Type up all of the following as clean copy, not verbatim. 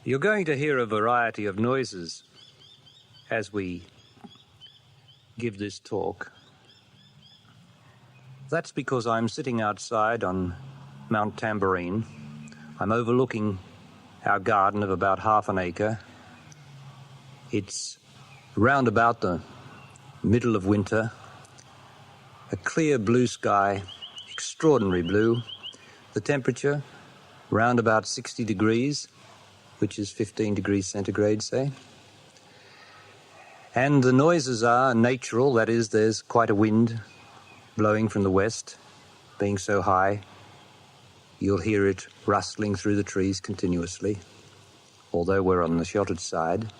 You're going to hear a variety of noises as we give this talk. That's because I'm sitting outside on Mount Tamborine. I'm overlooking our garden of about half an acre. It's round about the middle of winter, a clear blue sky, extraordinary blue. The temperature round about 60 degrees, which is 15 degrees centigrade, say. And the noises are natural, that is, there's quite a wind blowing from the west, being so high. You'll hear it rustling through the trees continuously, although we're on the sheltered side.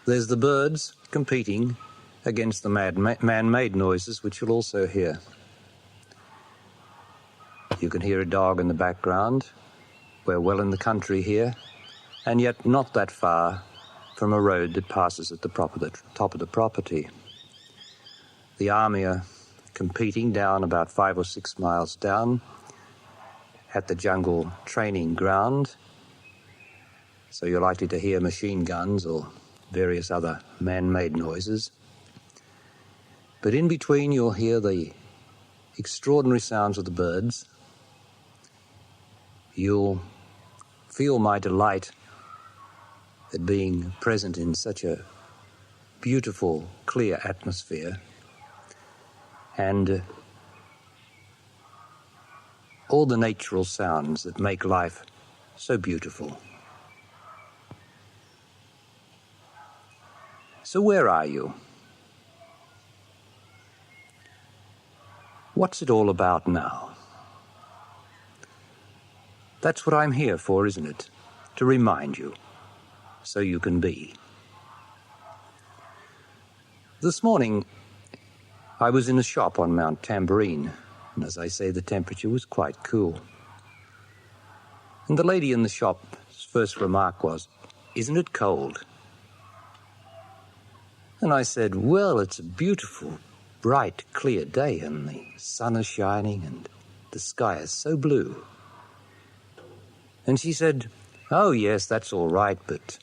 There's the birds competing against the man-made noises, which you'll also hear. You can hear a dog in the background. We're well in the country here, and yet not that far from a road that passes at the top of the property. The army are competing down about 5 or 6 miles down at the jungle training ground, so you're likely to hear machine guns or various other man-made noises. But in between you'll hear the extraordinary sounds of the birds. You'll feel my delight at being present in such a beautiful, clear atmosphere, and all the natural sounds that make life so beautiful. So where are you? What's it all about now? That's what I'm here for, isn't it? To remind you, so you can be. This morning, I was in a shop on Mount Tamborine, and as I say, the temperature was quite cool. And the lady in the shop's first remark was, "Isn't it cold?" And I said, "Well, it's a beautiful, bright, clear day, and the sun is shining, and the sky is so blue." And she said, "Oh, yes, that's all right, but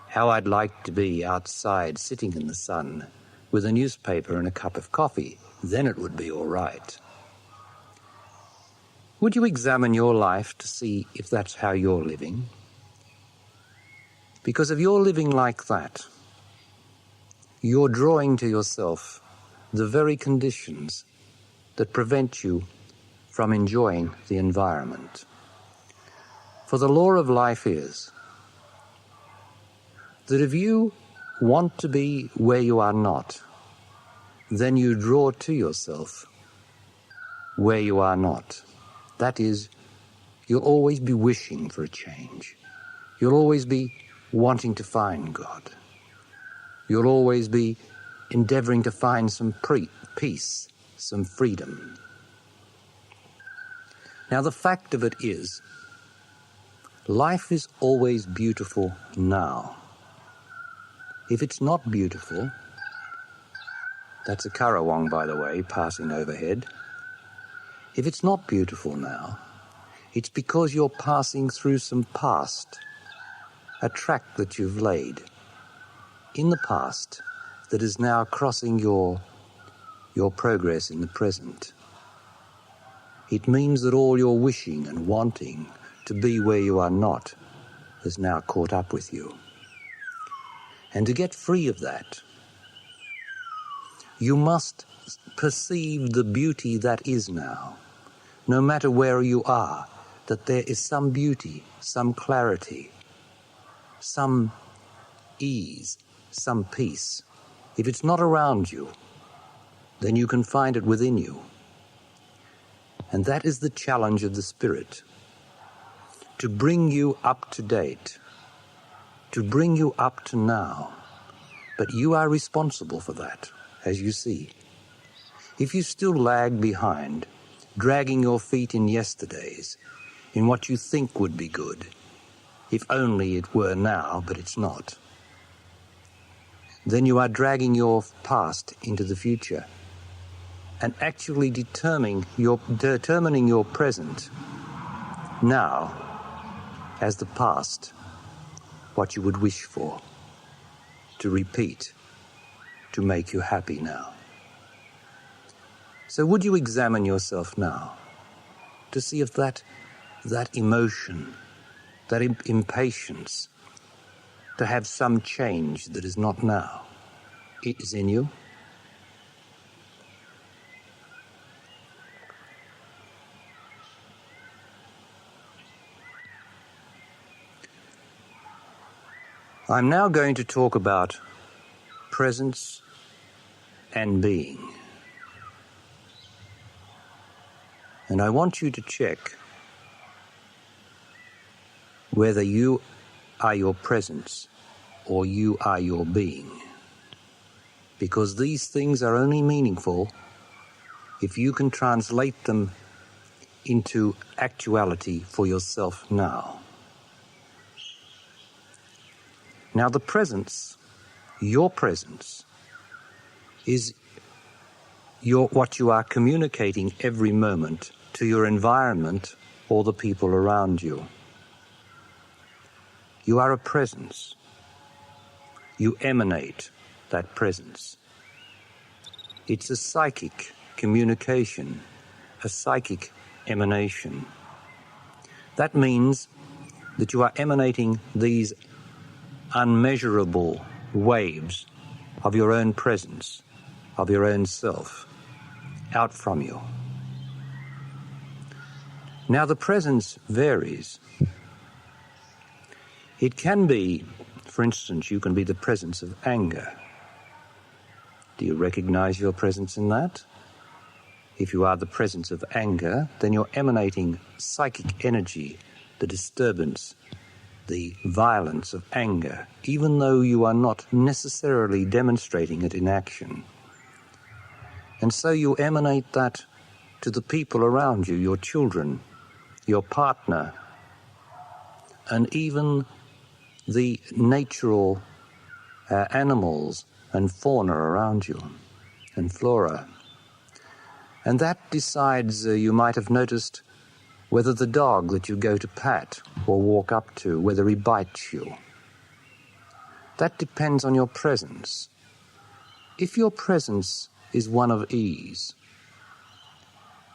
how I'd like to be outside sitting in the sun with a newspaper and a cup of coffee. Then it would be all right." Would you examine your life to see if that's how you're living? Because if you're living like that, you're drawing to yourself the very conditions that prevent you from enjoying the environment. For the law of life is that if you want to be where you are not, then you draw to yourself where you are not. That is, you'll always be wishing for a change. You'll always be wanting to find God. You'll always be endeavoring to find some peace, some freedom. Now, the fact of it is, life is always beautiful now. If it's not beautiful, that's a currawong, by the way, passing overhead. If it's not beautiful now, it's because you're passing through some past, a track that you've laid in the past that is now crossing your progress in the present. It means that all your wishing and wanting to be where you are not has now caught up with you. And to get free of that, you must perceive the beauty that is now, no matter where you are, that there is some beauty, some clarity, some ease, some peace. If it's not around you, then you can find it within you. And that is the challenge of the Spirit, to bring you up to date, to bring you up to now. But you are responsible for that, as you see. If you still lag behind, dragging your feet in yesterdays, in what you think would be good, if only it were now, but it's not, then you are dragging your past into the future and actually determining your present now as the past what you would wish for, to repeat, to make you happy now. So would you examine yourself now to see if that emotion, that impatience to have some change that is not now, it is in you? I'm now going to talk about presence and being. And I want you to check whether you are your presence or you are your being. Because these things are only meaningful if you can translate them into actuality for yourself now. Now the presence, your presence, is what you are communicating every moment to your environment or the people around you. You are a presence. You emanate that presence. It's a psychic communication, a psychic emanation. That means that you are emanating these unmeasurable waves of your own presence, of your own self, out from you. Now the presence varies. It can be, for instance, you can be the presence of anger. Do you recognize your presence in that? If you are the presence of anger, then you're emanating psychic energy, the disturbance, the violence of anger, even though you are not necessarily demonstrating it in action. And so you emanate that to the people around you, your children, your partner, and even the natural animals and fauna around you, and flora. And that decides, you might have noticed, whether the dog that you go to pat or walk up to, whether he bites you. That depends on your presence. If your presence is one of ease,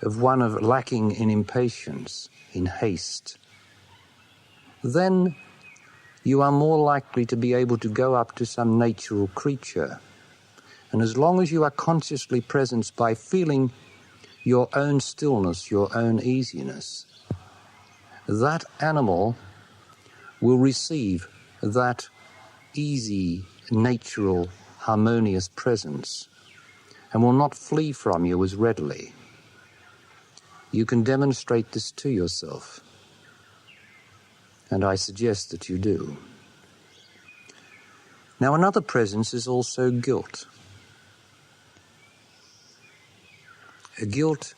of one of lacking in impatience, in haste, then you are more likely to be able to go up to some natural creature. And as long as you are consciously present by feeling your own stillness, your own easiness, that animal will receive that easy, natural, harmonious presence and will not flee from you as readily. You can demonstrate this to yourself, and I suggest that you do. Now, another presence is also guilt. Guilt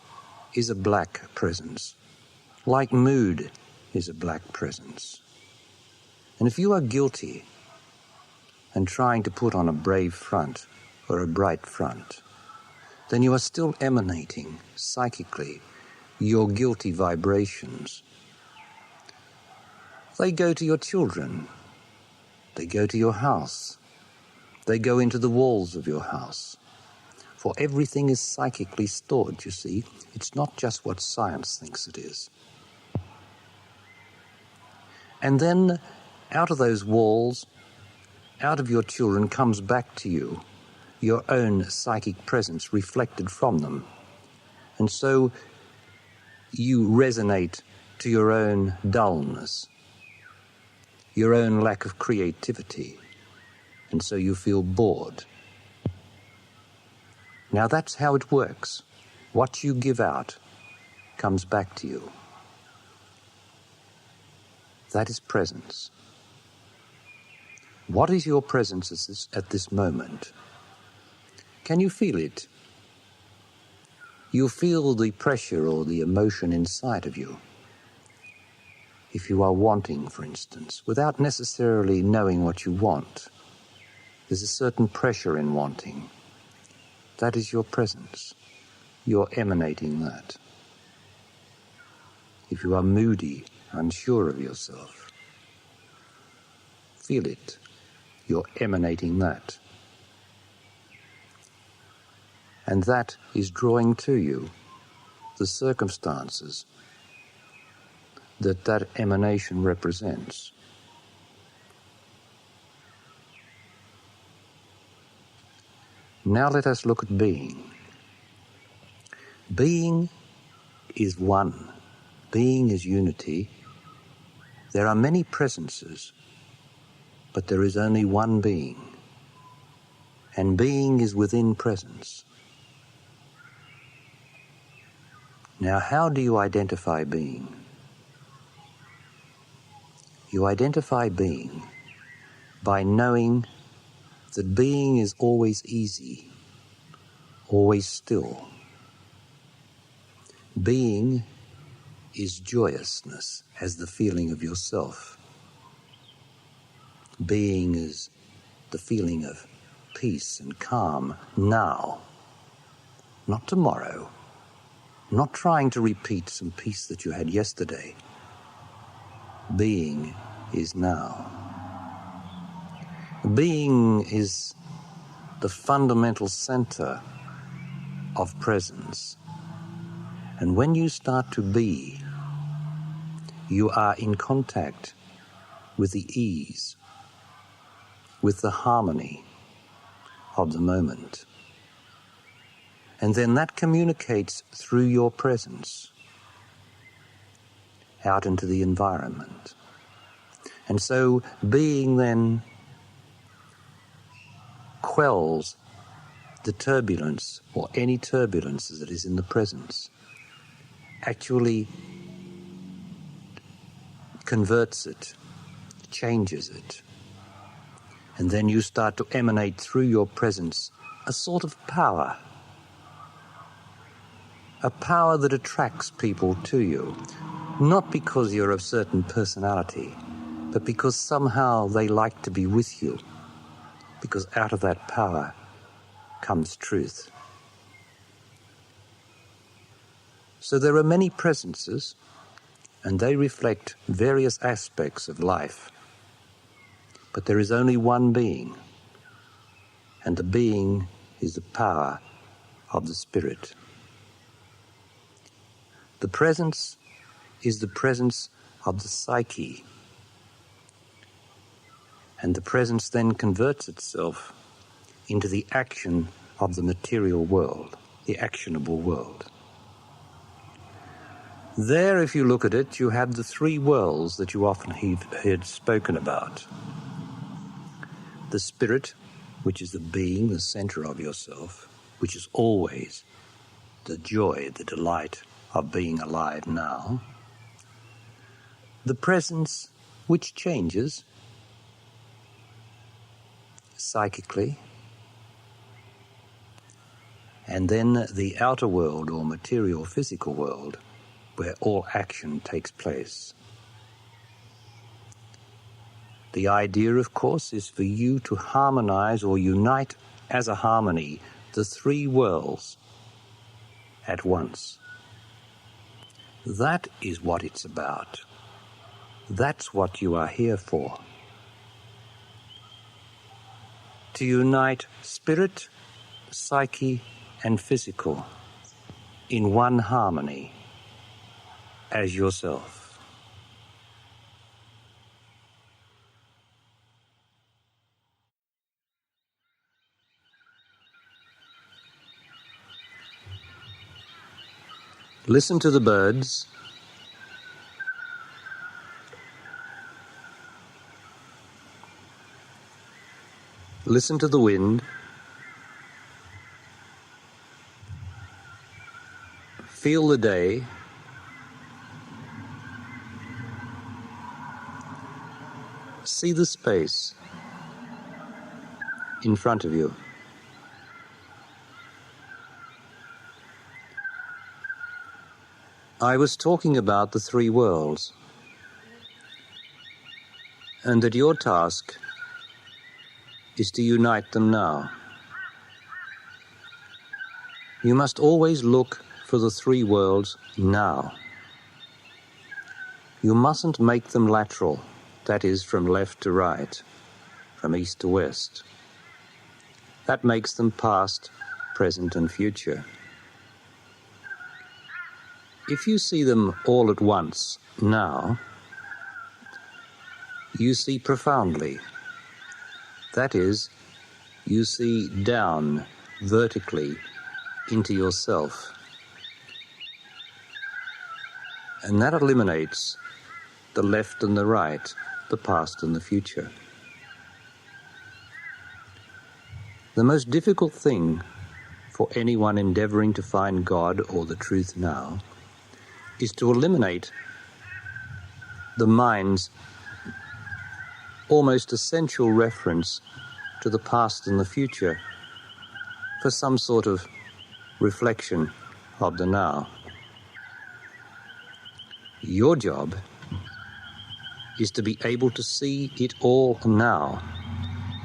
is a black presence, like mood is a black presence. And if you are guilty and trying to put on a brave front or a bright front, then you are still emanating psychically your guilty vibrations. They go to your children, they go to your house, they go into the walls of your house. For everything is psychically stored, you see. It's not just what science thinks it is. And then out of those walls, out of your children comes back to you your own psychic presence reflected from them. And so you resonate to your own dullness, your own lack of creativity, and so you feel bored. Now that's how it works. What you give out comes back to you. That is presence. What is your presence at this moment? Can you feel it? You feel the pressure or the emotion inside of you. If you are wanting, for instance, without necessarily knowing what you want, there's a certain pressure in wanting. That is your presence. You're emanating that. If you are moody, unsure of yourself, feel it. You're emanating that. And that is drawing to you the circumstances that that emanation represents. Now let us look at being. Being is one. Being is unity. There are many presences, but there is only one being. And being is within presence. Now, how do you identify being? You identify being by knowing that being is always easy, always still. Being is joyousness as the feeling of yourself. Being is the feeling of peace and calm now, not tomorrow, not trying to repeat some peace that you had yesterday. Being is now. Being is the fundamental center of presence. And when you start to be, you are in contact with the ease, with the harmony of the moment. And then that communicates through your presence out into the environment. And so being then quells the turbulence or any turbulence that is in the presence, actually converts it, changes it. And then you start to emanate through your presence a sort of power, a power that attracts people to you, not because you're of certain personality, but because somehow they like to be with you, because out of that power comes truth. So there are many presences, and they reflect various aspects of life. But there is only one being, and the being is the power of the Spirit. The presence is the presence of the psyche, and the presence then converts itself into the action of the material world, the actionable world. There, if you look at it, you have the three worlds that you often have heard spoken about. The spirit, which is the being, the center of yourself, which is always the joy, the delight of being alive now. The presence, which changes psychically. And then the outer world, or material physical world, where all action takes place. The idea, of course, is for you to harmonize or unite as a harmony the three worlds at once. That is what it's about. That's what you are here for. To unite spirit, psyche, and physical in one harmony as yourself. Listen to the birds. Listen to the wind. Feel the day. See the space in front of you. I was talking about the three worlds, and that your task is to unite them now. You must always look for the three worlds now. You mustn't make them lateral. that is, from left to right, from east to west. That makes them past, present, and future. If you see them all at once, now, you see profoundly. That is, you see down, vertically, into yourself. And that eliminates the left and the right, the past and the future. The most difficult thing for anyone endeavoring to find God or the truth now is to eliminate the mind's almost essential reference to the past and the future for some sort of reflection of the now. Your job is to be able to see it all now,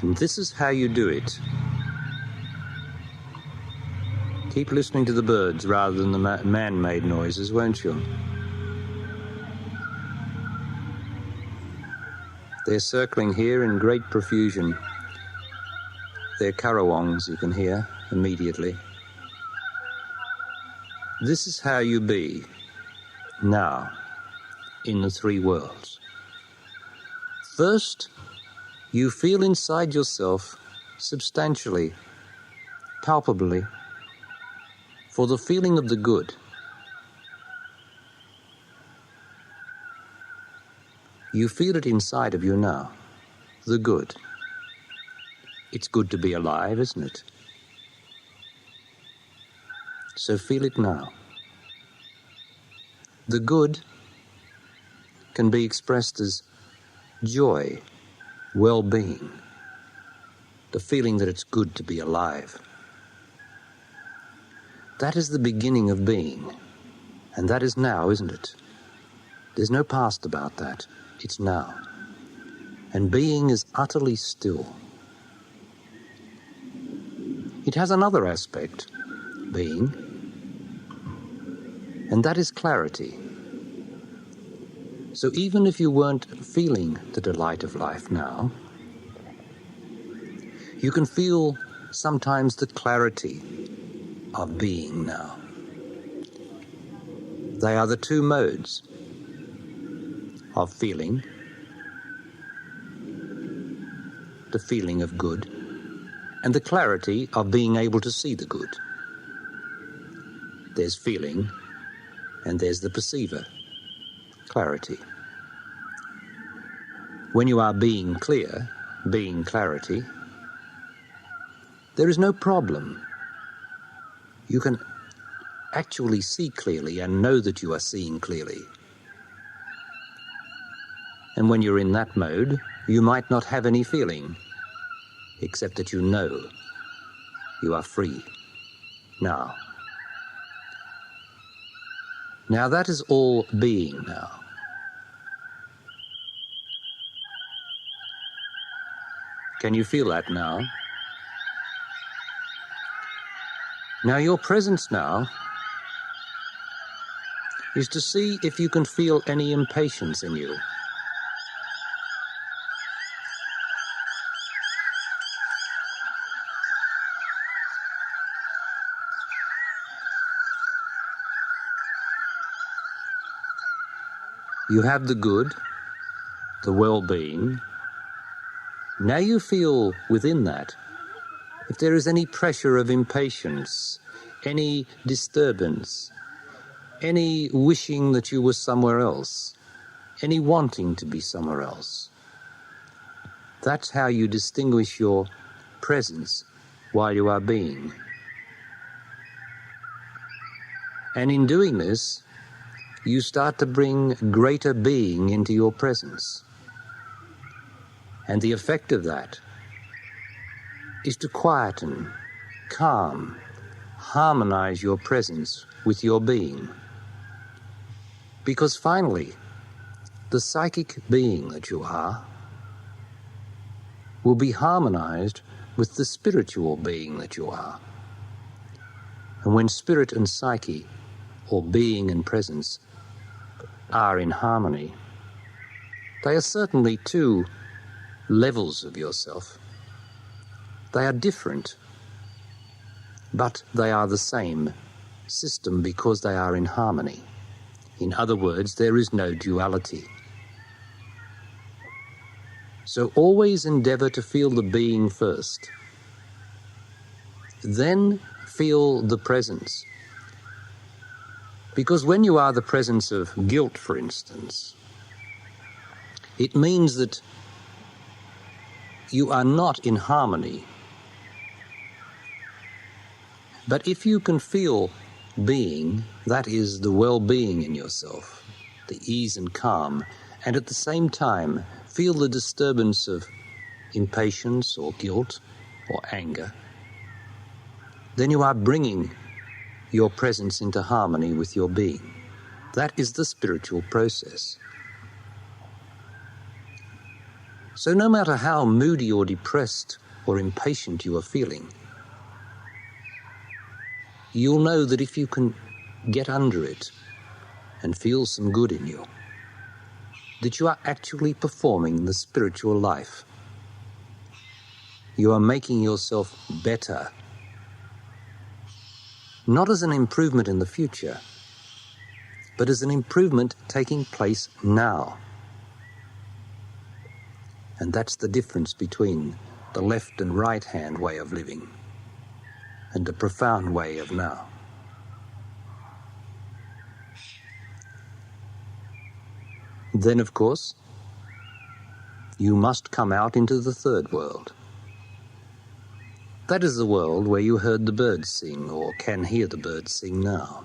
and this is how you do it. Keep listening to the birds rather than the man-made noises, won't you? They're circling here in great profusion. They're currawongs, you can hear immediately. This is how you be now in the three worlds. First, you feel inside yourself substantially, palpably, for the feeling of the good. You feel it inside of you now, the good. It's good to be alive, isn't it? So feel it now. The good can be expressed as joy, well-being, the feeling that it's good to be alive. That is the beginning of being, and that is now, isn't it? There's no past about that. It's now. And being is utterly still. It has another aspect, being, and that is clarity. So even if you weren't feeling the delight of life now, you can feel sometimes the clarity of being now. They are the two modes of feeling, the feeling of good, and the clarity of being able to see the good. There's feeling, and there's the perceiver, clarity. When you are being clear, being clarity, there is no problem. You can actually see clearly and know that you are seeing clearly. And when you're in that mode, you might not have any feeling, except that you know you are free now. Now that is all being now. Can you feel that now? Now your presence now is to see if you can feel any impatience in you. You have the good, the well-being. Now you feel within that if there is any pressure of impatience, any disturbance, any wishing that you were somewhere else, any wanting to be somewhere else. That's how you distinguish your presence while you are being. And in doing this, you start to bring greater being into your presence. And the effect of that is to quieten, calm, harmonize your presence with your being. Because finally, the psychic being that you are will be harmonized with the spiritual being that you are. And when spirit and psyche, or being and presence, are in harmony, They are certainly two levels of yourself. They are different, but they are the same system because they are in harmony. In other words, there is no duality. So always endeavor to feel the being first. Then feel the presence. Because when you are the presence of guilt, for instance, it means that you are not in harmony. But if you can feel being, that is the well-being in yourself, the ease and calm, and at the same time feel the disturbance of impatience or guilt or anger, then you are bringing your presence into harmony with your being. That is the spiritual process. So no matter how moody or depressed or impatient you are feeling, you'll know that if you can get under it and feel some good in you, that you are actually performing the spiritual life. You are making yourself better, not as an improvement in the future, but as an improvement taking place now. And that's the difference between the left and right-hand way of living and the profound way of now. Then, of course, you must come out into the third world. That is the world where you heard the birds sing or can hear the birds sing now.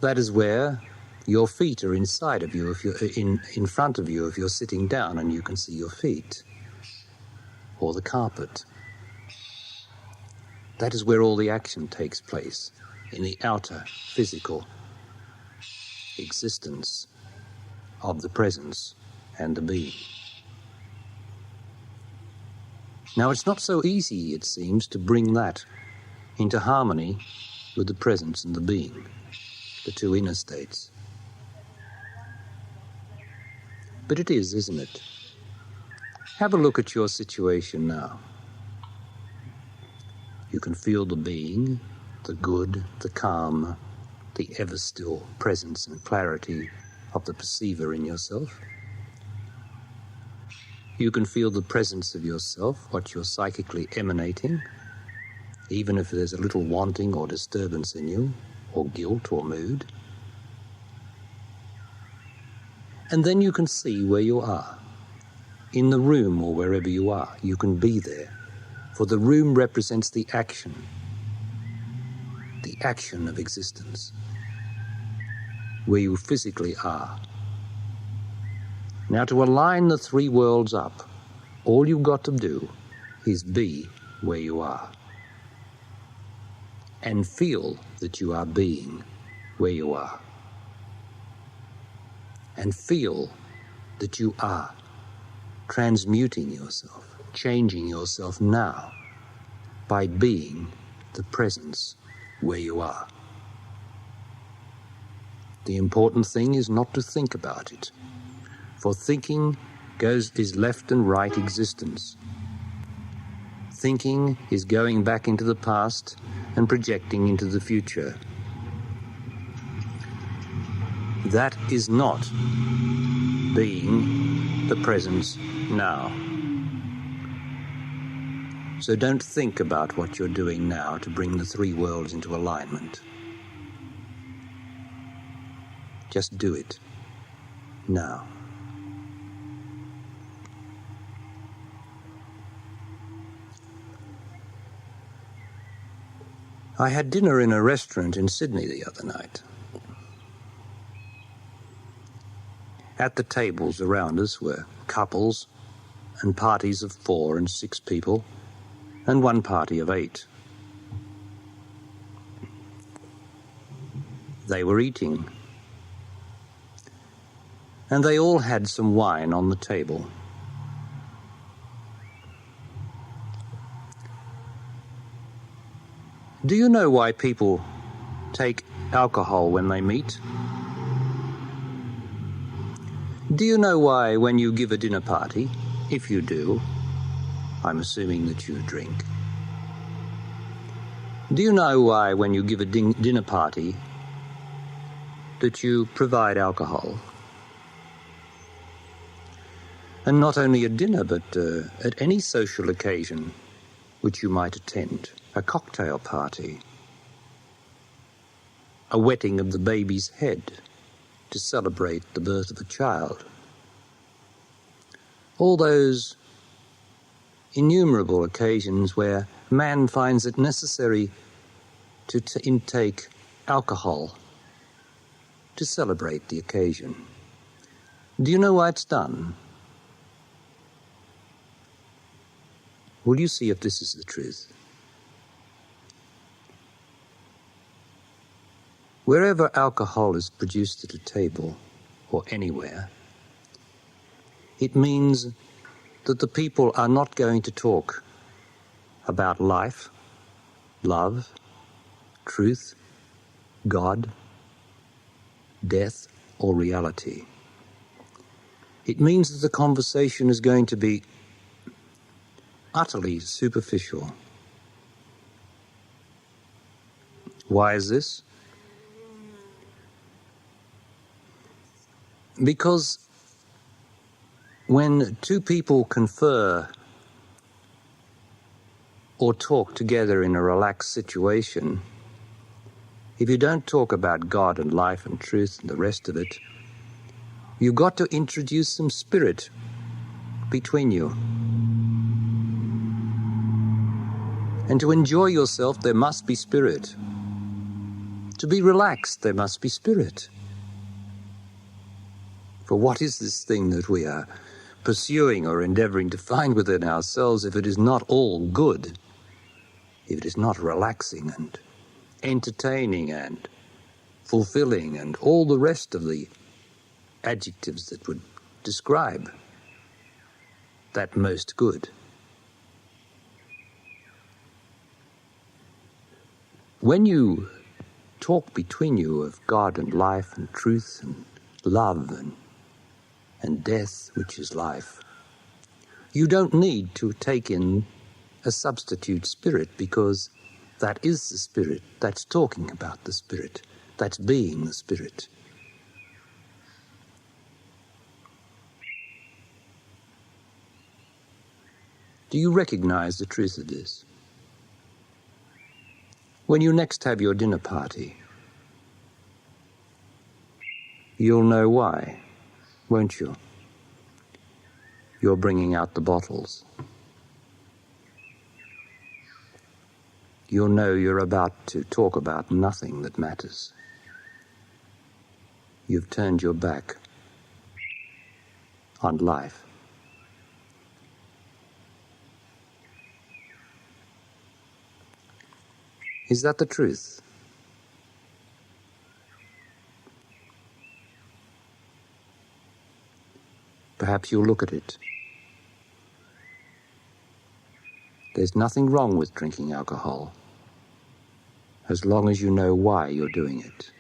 That is where your feet are inside of you, if you're in front of you if you're sitting down and you can see your feet, or the carpet. That is where all the action takes place, in the outer physical existence of the presence and the being. Now, it's not so easy, it seems, to bring that into harmony with the presence and the being, the two inner states. But it is, isn't it? Have a look at your situation now. You can feel the being, the good, the calm, the ever-still presence and clarity of the perceiver in yourself. You can feel the presence of yourself, what you're psychically emanating, even if there's a little wanting or disturbance in you, or guilt or mood. And then you can see where you are, in the room or wherever you are. You can be there, for the room represents the action of existence, where you physically are. Now, to align the three worlds up, all you've got to do is be where you are and feel that you are being where you are, and feel that you are transmuting yourself, changing yourself now by being the presence where you are. The important thing is not to think about it, for thinking is left and right existence. Thinking is going back into the past and projecting into the future. That is not being the presence now. So don't think about what you're doing now to bring the three worlds into alignment. Just do it now. I had dinner in a restaurant in Sydney the other night. At the tables around us were couples and parties of 4 and 6 people, and one party of 8. They were eating, and they all had some wine on the table. Do you know why people take alcohol when they meet? Do you know why when you give a dinner party, if you do, I'm assuming that you drink, do you know why when you give a dinner party that you provide alcohol? And not only at dinner, but at any social occasion which you might attend, a cocktail party, a wetting of the baby's head to celebrate the birth of a child. All those innumerable occasions where man finds it necessary to intake alcohol to celebrate the occasion. Do you know why it's done? Will you see if this is the truth? Wherever alcohol is produced at a table or anywhere, it means that the people are not going to talk about life, love, truth, God, death, or reality. It means that the conversation is going to be utterly superficial. Why is this? Because when two people confer or talk together in a relaxed situation, if you don't talk about God and life and truth and the rest of it, you've got to introduce some spirit between you. And to enjoy yourself, there must be spirit. To be relaxed, there must be spirit. For what is this thing that we are pursuing or endeavoring to find within ourselves if it is not all good, if it is not relaxing and entertaining and fulfilling and all the rest of the adjectives that would describe that most good? When you talk between you of God and life and truth and love and death, which is life, you don't need to take in a substitute spirit, because that is the spirit that's talking about the spirit, that's being the spirit. Do you recognize the truth of this? When you next have your dinner party, you'll know why, won't you? You're bringing out the bottles. You'll know you're about to talk about nothing that matters. You've turned your back on life. Is that the truth? Perhaps you'll look at it. There's nothing wrong with drinking alcohol, as long as you know why you're doing it.